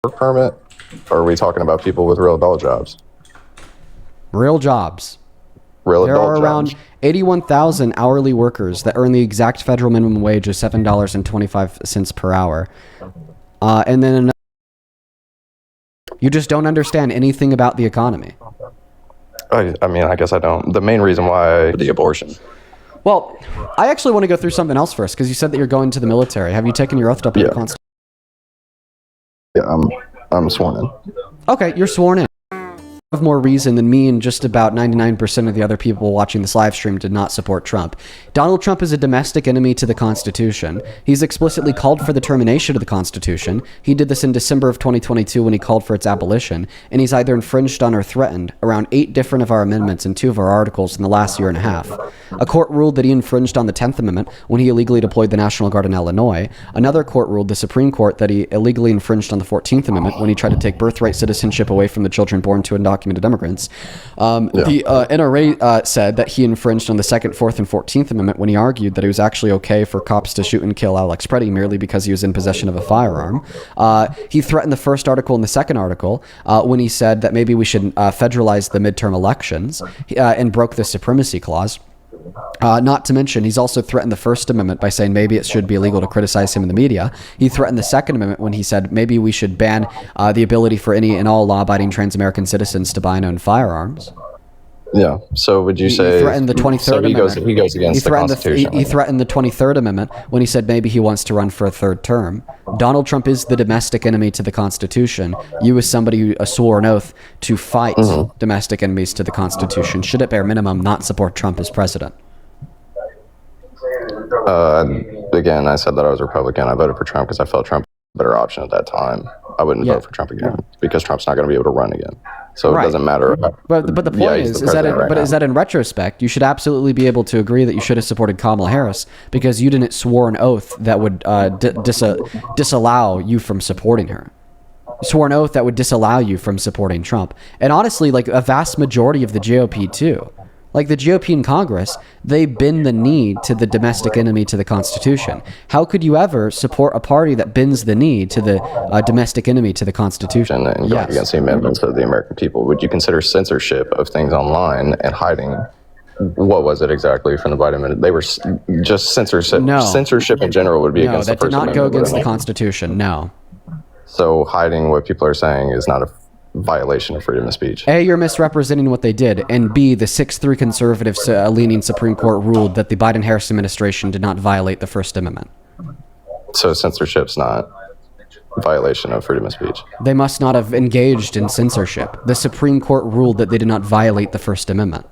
work permit? Or are we talking about people with real adult jobs? Real jobs. Real There adult are around jobs. 81,000 hourly workers that earn the exact federal minimum wage of $7.25 per hour. And then you just don't understand anything about the economy. I mean, I guess I don't. The main reason why the abortion. Well, I actually want to go through something else first, because you said that you're going to the military. Have you taken your oath up in the Constitution? Yeah, I'm sworn in. Okay, you're sworn in. Have more reason than me and just about 99% of the other people watching this live stream did not support Trump. Donald Trump is a domestic enemy to the Constitution. He's explicitly called for the termination of the Constitution. He did this in December of 2022 when he called for its abolition, and he's either infringed on or threatened around 8 different of our amendments and 2 of our articles in the last year and a half. A court ruled that he infringed on the 10th Amendment when he illegally deployed the National Guard in Illinois. Another court ruled, the Supreme Court, that he illegally infringed on the 14th Amendment when he tried to take birthright citizenship away from the children born to undocumented immigrants. The NRA said that he infringed on the 2nd, 4th, and 14th Amendment when he argued that it was actually okay for cops to shoot and kill Alex Preddy merely because he was in possession of a firearm. He threatened the first article and the second article when he said that maybe we should federalize the midterm elections and broke the supremacy clause. Not to mention, he's also threatened the First Amendment by saying maybe it should be illegal to criticize him in the media. He threatened the Second Amendment when he said maybe we should ban the ability for any and all law-abiding trans-American citizens to buy and own firearms. Yeah. So would you say he threatened the 23rd so Amendment? He goes against the Constitution. He threatened the 23rd Amendment when he said maybe he wants to run for a 3rd term. Donald Trump is the domestic enemy to the Constitution. You, as somebody who swore an oath to fight domestic enemies to the Constitution, should at bare minimum not support Trump as president. Again, I said that I was Republican. I voted for Trump because I felt Trump was a better option at that time. I wouldn't vote for Trump again because Trump's not going to be able to run again. So it doesn't matter. But the point is that in retrospect, you should absolutely be able to agree that you should have supported Kamala Harris because you didn't swore an oath that would disallow you from supporting her. Swore an oath that would disallow you from supporting Trump. And honestly, like a vast majority of the GOP too. Like the GOP in Congress, they bend the knee to the domestic enemy to the Constitution. How could you ever support a party that bends the knee to the domestic enemy to the Constitution? And going against the amendments of the American people, would you consider censorship of things online and hiding? What was it exactly from the Biden amendment? They were just censorship. No. Censorship in general would be against the First Amendment. No, that did not go against the Constitution, no. So hiding what people are saying is not a violation of freedom of speech. A, you're misrepresenting what they did, and B, the 6-3 conservative leaning Supreme Court ruled that the Biden-Harris administration did not violate the First Amendment. So censorship's not a violation of freedom of speech. They must not have engaged in censorship. The Supreme Court ruled that they did not violate the First Amendment.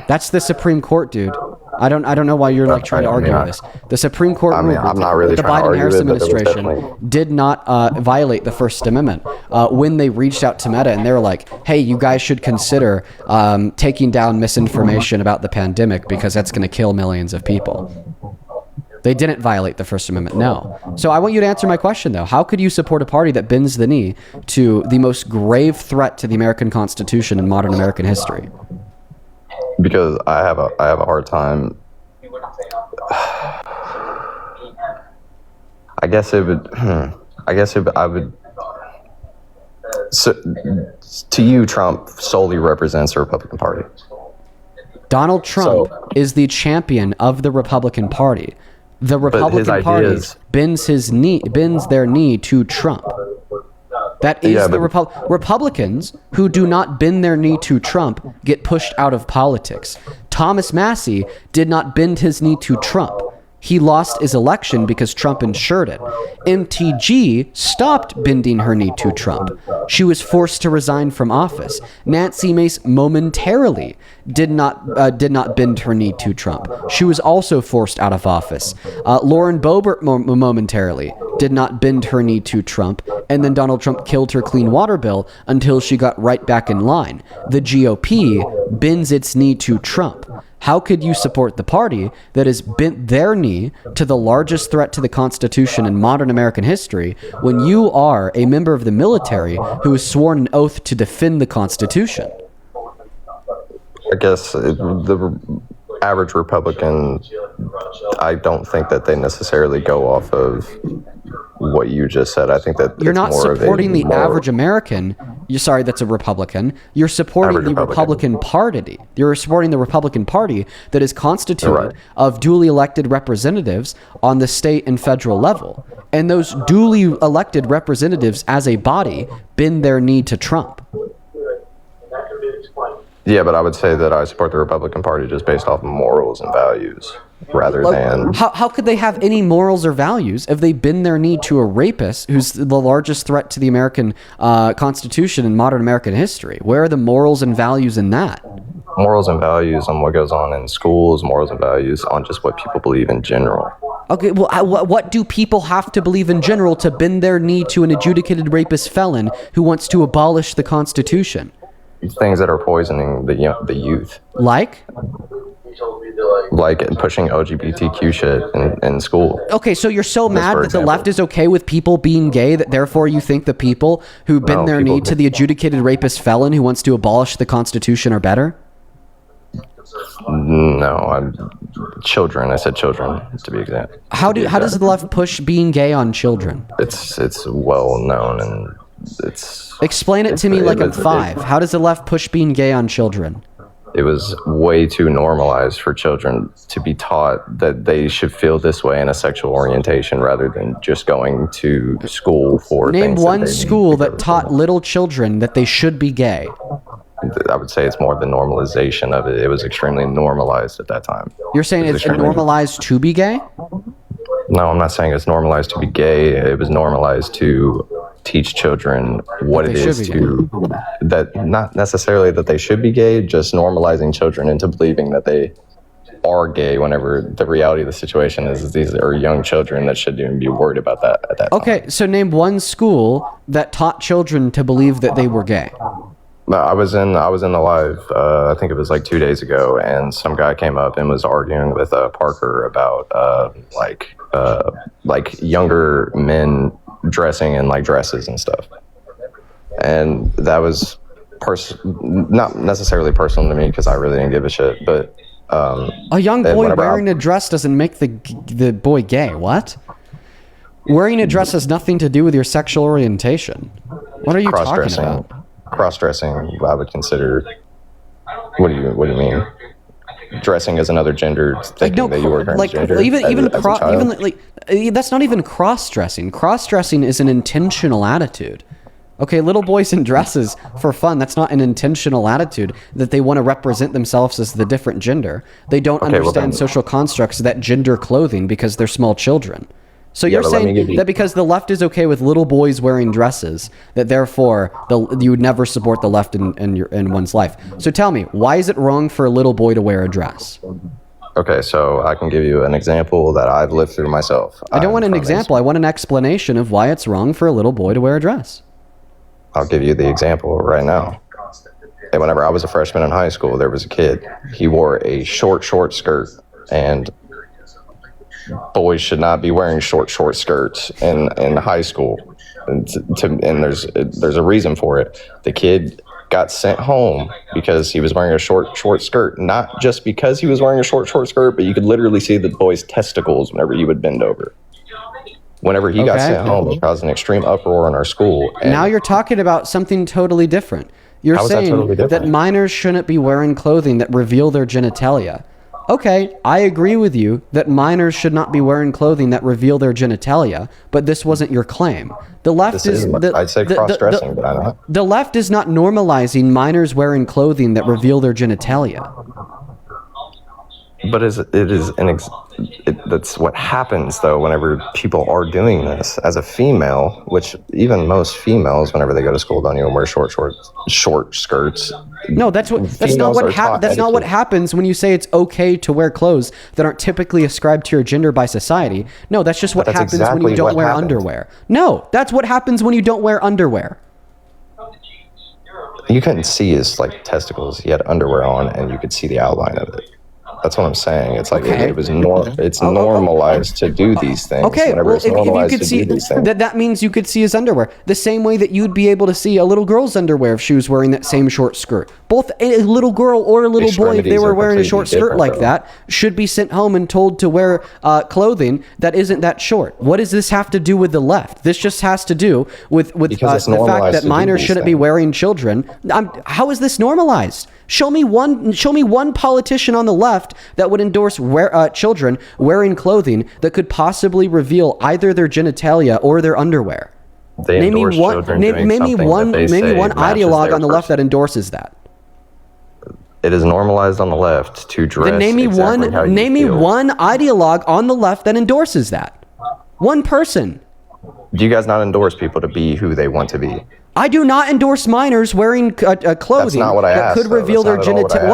That's the Supreme Court, dude. I don't know why you're like trying to argue this. The Supreme Court ruled that the Biden-Harris administration did not violate the First Amendment when they reached out to Meta and they were like, hey, you guys should consider taking down misinformation about the pandemic because that's going to kill millions of people. They didn't violate the First Amendment, no. So I want you to answer my question, though. How could you support a party that bends the knee to the most grave threat to the American Constitution in modern American history? Because I have a hard time. I would. So, to you, Trump solely represents the Republican Party. Donald Trump is the champion of the Republican Party. The Republican Party bends their knee to Trump. That is the Republicans who do not bend their knee to Trump get pushed out of politics. Thomas Massie did not bend his knee to Trump. He lost his election because Trump ensured it. MTG stopped bending her knee to Trump. She was forced to resign from office. Nancy Mace momentarily did not bend her knee to Trump. She was also forced out of office. Lauren Boebert momentarily did not bend her knee to Trump, and then Donald Trump killed her clean water bill until she got right back in line. The GOP bends its knee to Trump. How could you support the party that has bent their knee to the largest threat to the Constitution in modern American history when you are a member of the military who has sworn an oath to defend the Constitution? I guess average Republican, I don't think that they necessarily go off of what you just said. I think that you're not supporting the average American. That's a Republican. You're supporting the Republican Party. You're supporting the Republican Party that is constituted of duly elected representatives on the state and federal level. And those duly elected representatives as a body bend their knee to Trump. Yeah, but I would say that I support the Republican Party just based off of morals and values rather than... How could they have any morals or values if they bend their knee to a rapist who's the largest threat to the American Constitution and modern American history? Where are the morals and values in that? Morals and values on what goes on in schools, morals and values on just what people believe in general. Okay, well, what do people have to believe in general to bend their knee to an adjudicated rapist felon who wants to abolish the Constitution? Things that are poisoning the youth. Like pushing LGBTQ shit in school. Okay, so you're so mad that the left is okay with people being gay that therefore you think the people who bend their knee to the adjudicated rapist felon who wants to abolish the Constitution are better? No, children. I said children, to be exact. How does the left push being gay on children? It's well known and it's... Explain it to me like I'm 5. How does the left push being gay on children? It was way too normalized for children to be taught that they should feel this way in a sexual orientation rather than just going to school for Name one school that taught little children that they should be gay. I would say it's more the normalization of it. It was extremely normalized at that time. You're saying it's normalized to be gay? No, I'm not saying it's normalized to be gay. It was normalized to teach children what it is that not necessarily that they should be gay, just normalizing children into believing that they are gay whenever the reality of the situation is these are young children that shouldn't even be worried about that at that time. Okay, so name one school that taught children to believe that they were gay. I was in the live, I think it was like 2 days ago, and some guy came up and was arguing with Parker about like younger men dressing in like dresses and stuff. And that was not necessarily personal to me because I really didn't give a shit, but a young boy wearing a dress doesn't make the boy gay. What? Wearing a dress has nothing to do with your sexual orientation. What are you talking about? Cross-dressing, I would consider. What do you mean? Dressing as another gender, thinking that you were transgender. That's not even cross-dressing. Cross-dressing is an intentional attitude. Okay, little boys in dresses for fun, that's not an intentional attitude that they want to represent themselves as the different gender. They don't understand social constructs that gender clothing because they're small children. So you're saying that because the left is okay with little boys wearing dresses, that therefore you would never support the left in one's life. So tell me, why is it wrong for a little boy to wear a dress? Okay, so I can give you an example that I've lived through myself. I don't want an example. I want an explanation of why it's wrong for a little boy to wear a dress. I'll give you the example right now. And whenever I was a freshman in high school, there was a kid. He wore a short skirt, and boys should not be wearing short skirts in high school. And there's a reason for it. The kid got sent home because he was wearing a short skirt, not just because he was wearing a short skirt, but you could literally see the boy's testicles whenever he would bend over. Whenever he got sent home, it caused an extreme uproar in our school. Now you're talking about something totally different. You're saying that minors shouldn't be wearing clothing that reveal their genitalia. Okay, I agree with you that minors should not be wearing clothing that reveal their genitalia, but this wasn't your claim. The left I'd say cross-dressing, but I'm not. The left is not normalizing minors wearing clothing that reveal their genitalia. But that's what happens though whenever people are doing this. As a female, which even most females, whenever they go to school, don't even wear short skirts. No, that's not what happens when you say it's okay to wear clothes that aren't typically ascribed to your gender by society. No, that's just what happens when you don't wear underwear. No, that's what happens when you don't wear underwear. You couldn't see his like testicles. He had underwear on, and you could see the outline of it. That's what I'm saying. It's like Okay. it's normalized to do these things. Okay, Whenever well, it's if you normalized could to see do these things. that means you could see his underwear. The same way that you'd be able to see a little girl's underwear if she was wearing that same short skirt. Both a little girl or a little boy, if they were wearing a short skirt like that, should be sent home and told to wear clothing that isn't that short. What does this have to do with the left? This just has to do with the fact that minors shouldn't be wearing children. How is this normalized? Show me one politician on the left that would endorse children wearing clothing that could possibly reveal either their genitalia or their underwear. Name me one ideologue on the left that endorses that. It is normalized on the left to dress. Then name me one ideologue on the left that endorses that. One person. Do you guys not endorse people to be who they want to be? I do not endorse minors wearing clothing that could reveal their genitalia.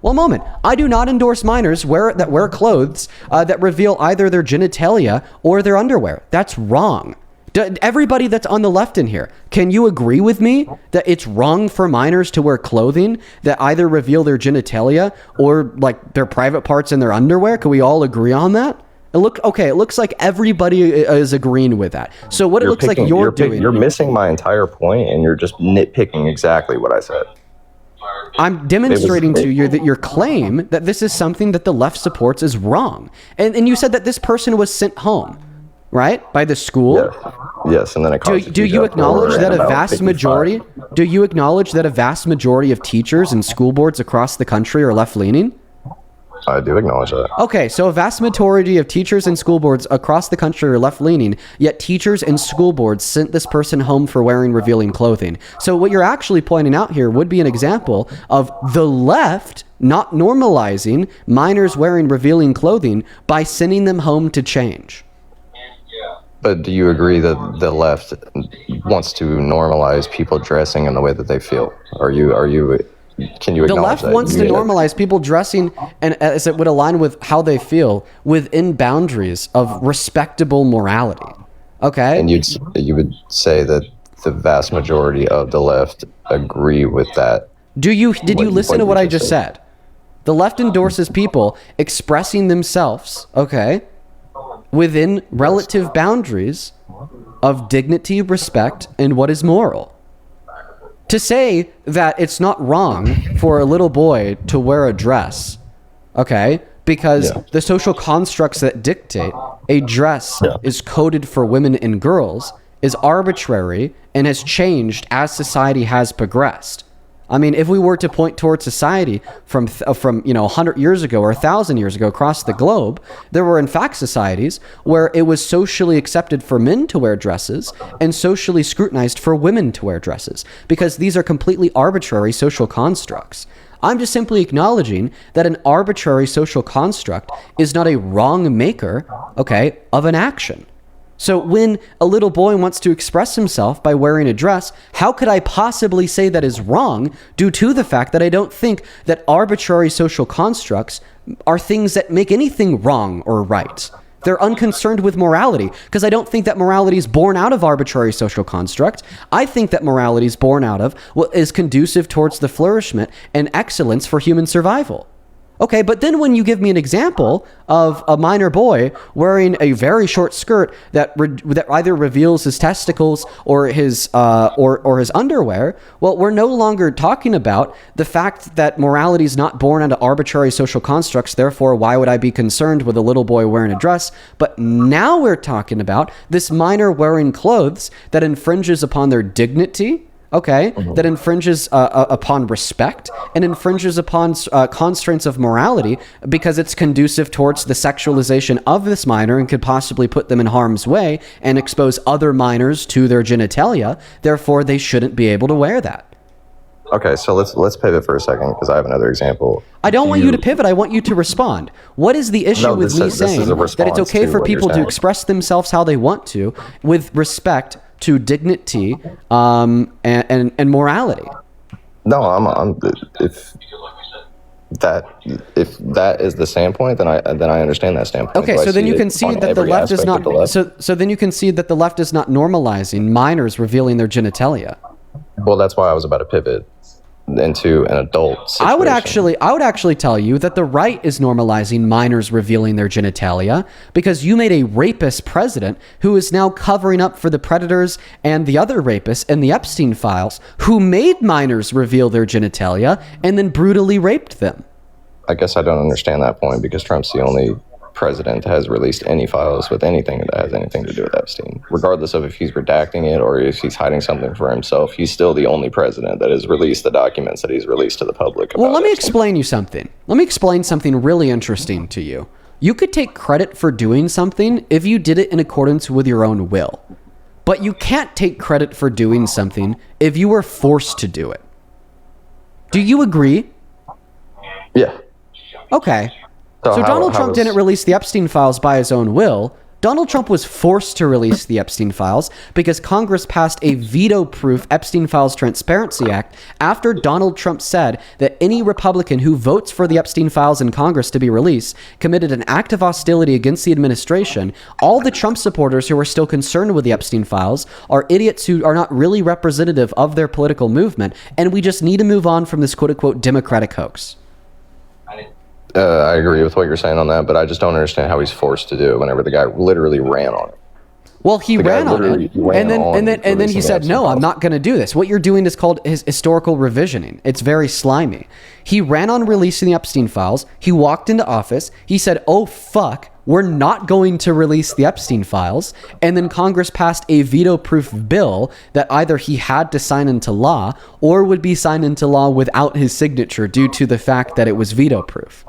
One moment. I do not endorse minors that wear clothes that reveal either their genitalia or their underwear. That's wrong. Everybody that's on the left in here, can you agree with me that it's wrong for minors to wear clothing that either reveal their genitalia or like their private parts in their underwear? Can we all agree on that? It looks like everybody is agreeing with that. So what it looks like you're doing... You're missing my entire point, and you're just nitpicking exactly what I said. I'm demonstrating to you that your claim that this is something that the left supports is wrong. And you said that this person was sent home, right? By the school? Yes, and then it do you acknowledge that a vast majority... Do you acknowledge that a vast majority of teachers and school boards across the country are left-leaning? I do acknowledge that. Okay, so a vast majority of teachers and school boards across the country are left-leaning, yet teachers and school boards sent this person home for wearing revealing clothing. So what you're actually pointing out here would be an example of the left not normalizing minors wearing revealing clothing by sending them home to change. But do you agree that the left wants to normalize people dressing in the way that they feel? Can you acknowledge that? The left wants to normalize people dressing, and as it would align with how they feel, within boundaries of respectable morality. Okay? And you would say that the vast majority of the left agree with that. Did you listen to what I just said? The left endorses people expressing themselves, okay, within relative boundaries of dignity, respect, and what is moral. To say that it's not wrong for a little boy to wear a dress, okay, because the social constructs that dictate a dress is coded for women and girls is arbitrary and has changed as society has progressed. I mean, if we were to point towards society from 100 years ago or 1,000 years ago across the globe, there were in fact societies where it was socially accepted for men to wear dresses and socially scrutinized for women to wear dresses, because these are completely arbitrary social constructs. I'm just simply acknowledging that an arbitrary social construct is not a wrong maker, okay, of an action. So when a little boy wants to express himself by wearing a dress, how could I possibly say that is wrong due to the fact that I don't think that arbitrary social constructs are things that make anything wrong or right? They're unconcerned with morality, because I don't think that morality is born out of arbitrary social construct. I think that morality is born out of what is conducive towards the flourishment and excellence for human survival. Okay, but then when you give me an example of a minor boy wearing a very short skirt that either reveals his testicles or his underwear, well, we're no longer talking about the fact that morality is not born out of arbitrary social constructs. Therefore, why would I be concerned with a little boy wearing a dress? But now we're talking about this minor wearing clothes that infringes upon their dignity. Okay, that infringes upon respect and infringes upon constraints of morality, because it's conducive towards the sexualization of this minor and could possibly put them in harm's way and expose other minors to their genitalia. Therefore, they shouldn't be able to wear that. Okay, so let's pivot for a second, because I have another example. I don't want you to pivot. I want you to respond. What is the issue with me saying that it's okay for people to express themselves how they want to with respect to dignity and morality? No, if that is the standpoint, then I understand that standpoint. Okay, so then you can see that the left is not. So then you can see that the left is not normalizing minors revealing their genitalia. Well, that's why I was about to pivot. into an adult situation. I would actually tell you that the right is normalizing minors revealing their genitalia because you made a rapist president who is now covering up for the predators and the other rapists in the Epstein files who made minors reveal their genitalia and then brutally raped them. I guess I don't understand that point because Trump's the only president that has released any files with anything that has anything to do with Epstein. Regardless of if he's redacting it or if he's hiding something for himself, he's still the only president that has released the documents that he's released to the public. Well, let me explain you something. Let me explain something really interesting to you. You could take credit for doing something if you did it in accordance with your own will. But you can't take credit for doing something if you were forced to do it. Do you agree? Yeah. Okay. So Donald Trump didn't release the Epstein files by his own will. Donald Trump was forced to release the Epstein files because Congress passed a veto-proof Epstein Files Transparency Act after Donald Trump said that any Republican who votes for the Epstein files in Congress to be released committed an act of hostility against the administration. All the Trump supporters who are still concerned with the Epstein files are idiots who are not really representative of their political movement, and we just need to move on from this quote-unquote Democratic hoax. I agree with what you're saying on that, but I just don't understand how he's forced to do it whenever the guy literally ran on it. Well, he ran on it, and then he said, "No, I'm not going to do this." What you're doing is called his historical revisioning. It's very slimy. He ran on releasing the Epstein files. He walked into office. He said, "Oh fuck, we're not going to release the Epstein files." And then Congress passed a veto-proof bill that either he had to sign into law or would be signed into law without his signature due to the fact that it was veto-proof.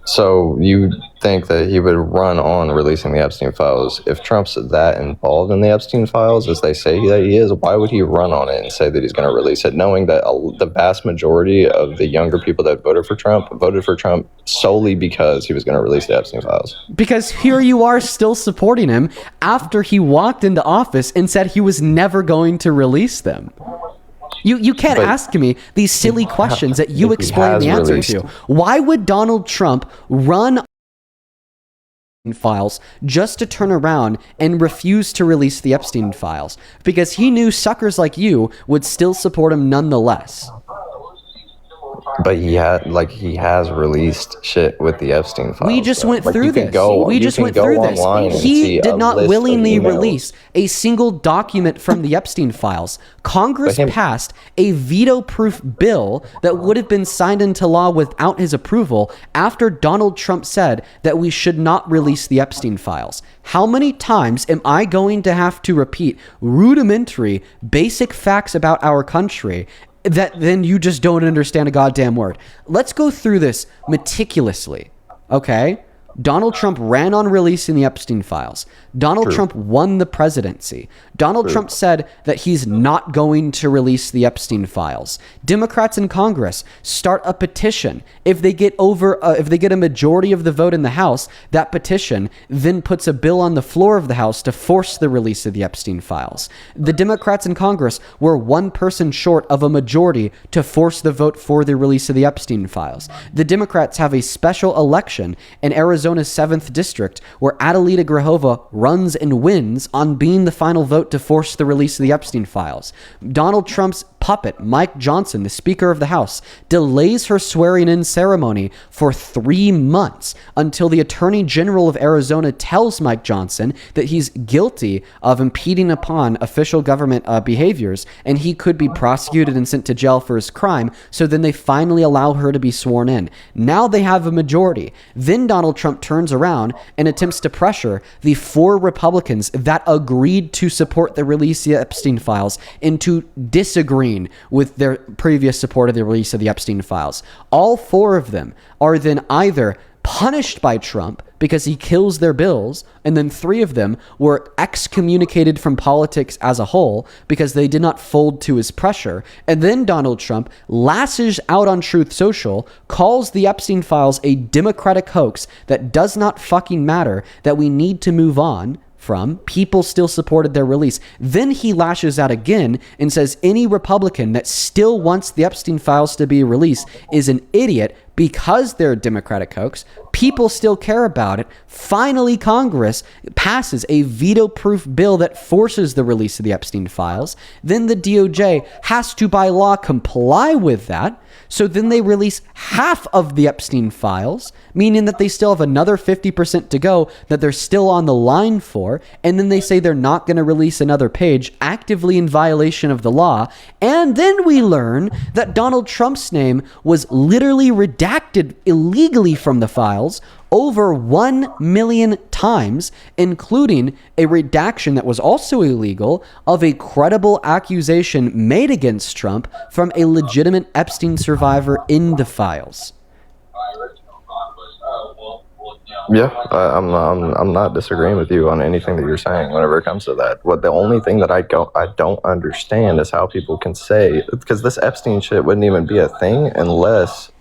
So you think that he would run on releasing the Epstein files? If Trump's that involved in the Epstein files, as they say that he is, why would he run on it and say that he's going to release it, knowing that the vast majority of the younger people that voted for Trump solely because he was going to release the Epstein files? Because here you are still supporting him after he walked into office and said he was never going to release them. You can't ask me these silly questions that you explain the answer to. Why would Donald Trump run files just to turn around and refuse to release the Epstein files? Because he knew suckers like you would still support him nonetheless. But he has released shit with the Epstein files. We just went through this. We just went through this. He did not willingly release a single document from the Epstein files. Congress passed a veto-proof bill that would have been signed into law without his approval after Donald Trump said that we should not release the Epstein files. How many times am I going to have to repeat rudimentary, basic facts about our country that then you just don't understand a goddamn word? Let's go through this meticulously, okay? Donald Trump ran on releasing the Epstein files. Donald Trump won the presidency. Donald Trump said that he's not going to release the Epstein files. Democrats in Congress start a petition. If they get a majority of the vote in the House, that petition then puts a bill on the floor of the House to force the release of the Epstein files. The Democrats in Congress were one person short of a majority to force the vote for the release of the Epstein files. The Democrats have a special election in Arizona's 7th district where Adelita Grahova runs and wins on being the final vote to force the release of the Epstein files. Donald Trump's puppet, Mike Johnson, the Speaker of the House, delays her swearing-in ceremony for 3 months until the Attorney General of Arizona tells Mike Johnson that he's guilty of impeding upon official government behaviors and he could be prosecuted and sent to jail for his crime, so then they finally allow her to be sworn in. Now they have a majority. Then Donald Trump turns around and attempts to pressure the 4 Republicans that agreed to support the release of the Epstein files into disagreeing with their previous support of the release of the Epstein files. All 4 of them are then either punished by Trump because he kills their bills, and then 3 of them were excommunicated from politics as a whole because they did not fold to his pressure. And then Donald Trump lashes out on Truth Social, calls the Epstein files a Democratic hoax that does not fucking matter, that we need to move on from. People still supported their release. Then he lashes out again and says any Republican that still wants the Epstein files to be released is an idiot, because they're a Democratic hoax, people still care about it. Finally, Congress passes a veto-proof bill that forces the release of the Epstein files. Then the DOJ has to, by law, comply with that. So then they release half of the Epstein files, meaning that they still have another 50% to go that they're still on the line for. And then they say they're not going to release another page, actively in violation of the law. And then we learn that Donald Trump's name was literally redacted illegally from the files over 1 million times, including a redaction that was also illegal of a credible accusation made against Trump from a legitimate Epstein survivor in the files. Yeah, I'm not disagreeing with you on anything that you're saying whenever it comes to that. What the only thing that I don't understand is how people can say, because this Epstein shit wouldn't even be a thing unless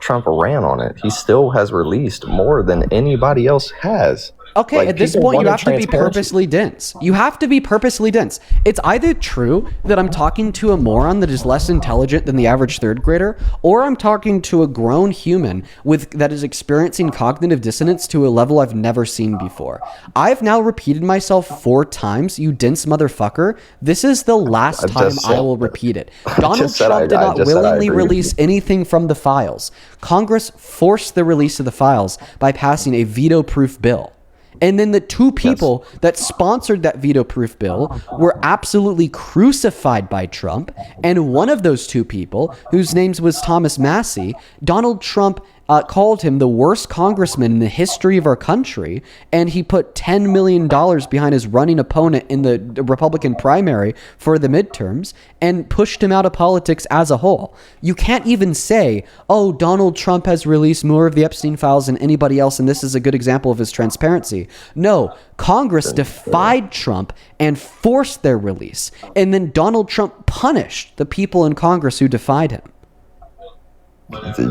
Trump ran on it. He still has released more than anybody else has. Okay, like, at this point, you have to be purposely dense. You have to be purposely dense. It's either true that I'm talking to a moron that is less intelligent than the average third grader, or I'm talking to a grown human that is experiencing cognitive dissonance to a level I've never seen before. I've now repeated myself 4 times, you dense motherfucker. This is the last time I will repeat it. Donald Trump did not willingly release anything from the files. Congress forced the release of the files by passing a veto-proof bill. And then the 2 people that sponsored that veto-proof bill were absolutely crucified by Trump. And one of those 2 people, whose name was Thomas Massie, Donald Trump called him the worst congressman in the history of our country, and he put $10 million behind his running opponent in the Republican primary for the midterms and pushed him out of politics as a whole. You can't even say, oh, Donald Trump has released more of the Epstein files than anybody else, and this is a good example of his transparency. No, Congress defied Trump and forced their release, and then Donald Trump punished the people in Congress who defied him.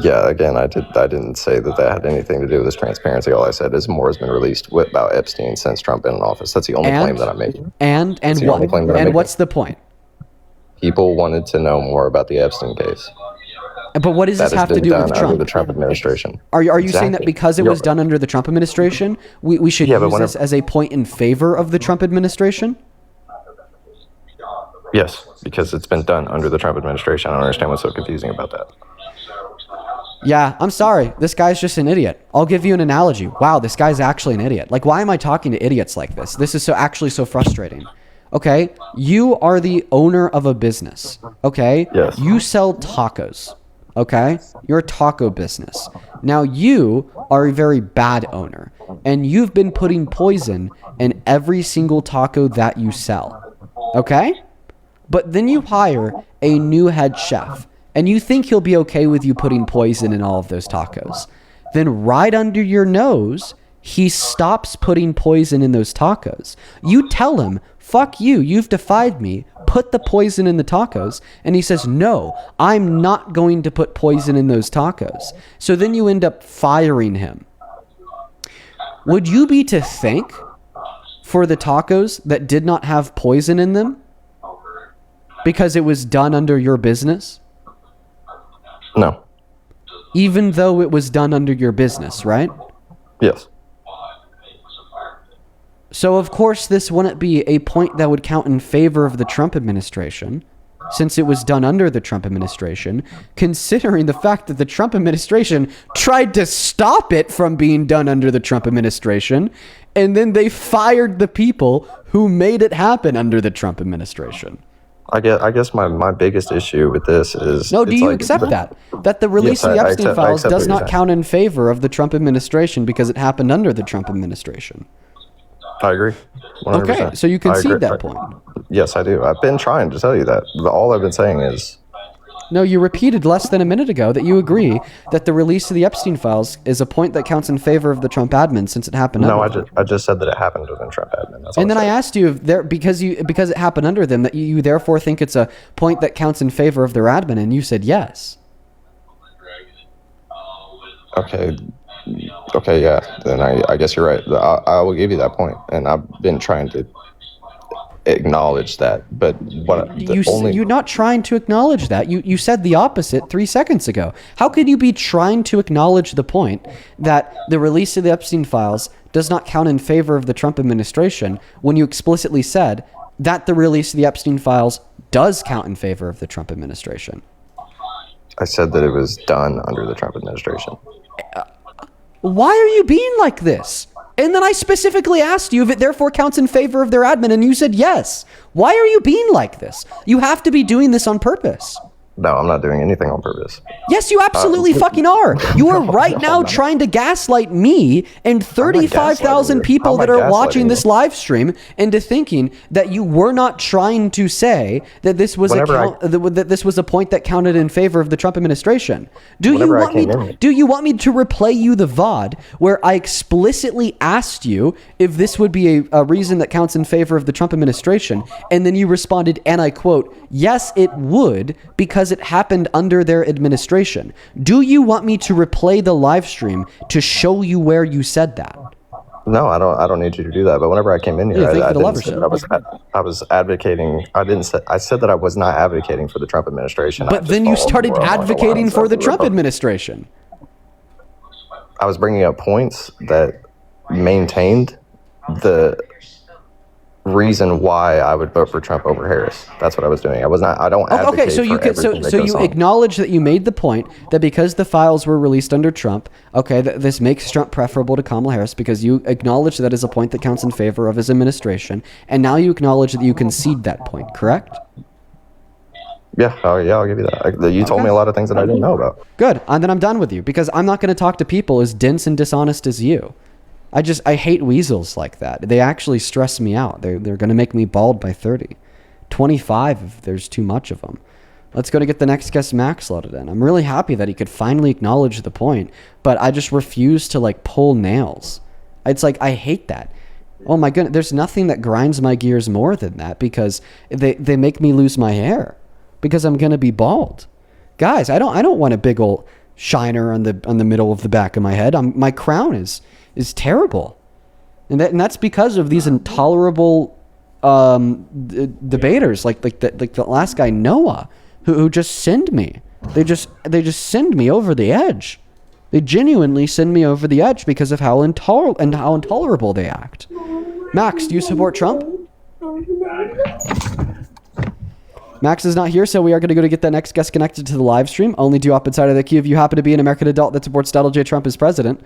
Yeah, again, I didn't say that had anything to do with this transparency. All I said is more has been released about Epstein since Trump been in office. That's the only claim that I'm making. And what's the point? People wanted to know more about the Epstein case. But what does this have to do with Trump? Under the Trump administration. Are you saying that because it was done under the Trump administration, we should use this as a point in favor of the Trump administration? Yes, because it's been done under the Trump administration. I don't understand what's so confusing about that. Yeah, I'm sorry. This guy's just an idiot. I'll give you an analogy. Wow, this guy's actually an idiot. Like, why am I talking to idiots like this? This is actually so frustrating. Okay, you are the owner of a business. Okay, yes. You sell tacos. Okay, you're a taco business. Now you are a very bad owner, and you've been putting poison in every single taco that you sell. Okay, but then you hire a new head chef. And you think he'll be okay with you putting poison in all of those tacos. Then right under your nose, he stops putting poison in those tacos. You tell him, fuck you, you've defied me, put the poison in the tacos. And he says, no, I'm not going to put poison in those tacos. So then you end up firing him. Would you be to thank for the tacos that did not have poison in them because it was done under your business? No. Even though it was done under your business, right? Yes. So, of course, this wouldn't be a point that would count in favor of the Trump administration, since it was done under the Trump administration, considering the fact that the Trump administration tried to stop it from being done under the Trump administration, and then they fired the people who made it happen under the Trump administration. I guess my biggest issue with this is... No, do you accept that? That the release of the Epstein files does not count in favor of the Trump administration because it happened under the Trump administration? I agree. 100%. Okay, so you concede that point. Yes, I do. I've been trying to tell you that. All I've been saying is... No, you repeated less than a minute ago that you agree that the release of the Epstein files is a point that counts in favor of the Trump admin since it happened under them. I just said that it happened under the Trump admin. And then I asked you if because it happened under them that you therefore think it's a point that counts in favor of their admin, and you said yes. Okay, yeah. Then I guess you're right. I will give you that point, and I've been trying to acknowledge that. But you're not trying to acknowledge that. You said the opposite 3 seconds ago. How could you be trying to acknowledge the point that the release of the Epstein files does not count in favor of the Trump administration when you explicitly said that the release of the Epstein files does count in favor of the Trump administration? I said that it was done under the Trump administration. Why are you being like this? And then I specifically asked you if it therefore counts in favor of their admin, and you said yes. Why are you being like this? You have to be doing this on purpose. No, I'm not doing anything on purpose. Yes, you absolutely fucking are. You are right now trying to gaslight me and 35,000 people that are watching this live stream into thinking that you were not trying to say that this was that this was a point that counted in favor of the Trump administration. Do you want me to replay you the VOD where I explicitly asked you if this would be a reason that counts in favor of the Trump administration, and then you responded, and I quote, "Yes, it would, because it happened under their administration." Do you want me to replay the live stream to show you where you said that? No, I don't need you to do that. But whenever I came in here, I didn't say that I was advocating. I said that I was not advocating for the Trump administration. But then you started advocating for the Trump administration. I was bringing up points that maintained the reason why I would vote for Trump over Harris. That's what I was doing. I was not. I don't advocate okay, so you could. So you acknowledge that you made the point that because the files were released under Trump, okay, this makes Trump preferable to Kamala Harris because you acknowledge that is a point that counts in favor of his administration, and now you acknowledge that you concede that point. Correct? Yeah. Oh, yeah. I'll give you that. You told me a lot of things that I didn't know about. Good. And then I'm done with you because I'm not going to talk to people as dense and dishonest as you. I hate weasels like that. They actually stress me out. They're going to make me bald by 30. 25 if there's too much of them. Let's go to get the next guest, Max, loaded in. I'm really happy that he could finally acknowledge the point, but I just refuse to pull nails. It's I hate that. Oh my goodness, there's nothing that grinds my gears more than that because they make me lose my hair because I'm going to be bald. Guys, I don't want a big old shiner on the middle of the back of my head. My crown is terrible, and that's because of these intolerable debaters like the last guy Noah who just send me. They just send me over the edge. They genuinely send me over the edge because of how intolerable they act. Max, do you support Trump? Max is not here, so we are going to go to get that next guest connected to the live stream. Only do up inside of the queue if you happen to be an American adult that supports Donald J. Trump as president.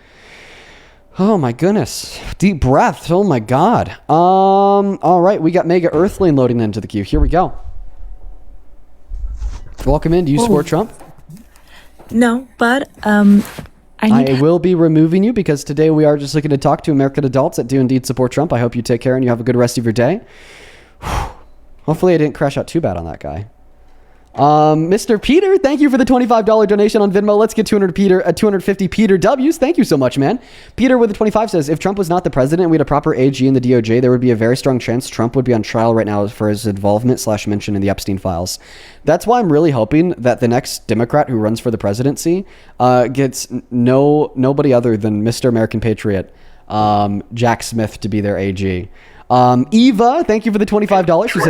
Oh my goodness. Deep breath. Oh my God. All right. We got Mega Earthling loading into the queue. Here we go. Welcome in. Do you support Trump? No, but I will be removing you because today we are just looking to talk to American adults that do indeed support Trump. I hope you take care and you have a good rest of your day. Hopefully I didn't crash out too bad on that guy. Mr. Peter, thank you for the $25 donation on Venmo. Let's get 250 Peter W's. Thank you so much, man. Peter with the 25 says, if Trump was not the president and we had a proper AG in the DOJ, there would be a very strong chance Trump would be on trial right now for his involvement / mention in the Epstein files. That's why I'm really hoping that the next Democrat who runs for the presidency gets nobody other than Mr. American Patriot, Jack Smith, to be their AG. Eva, thank you for the $25. She says,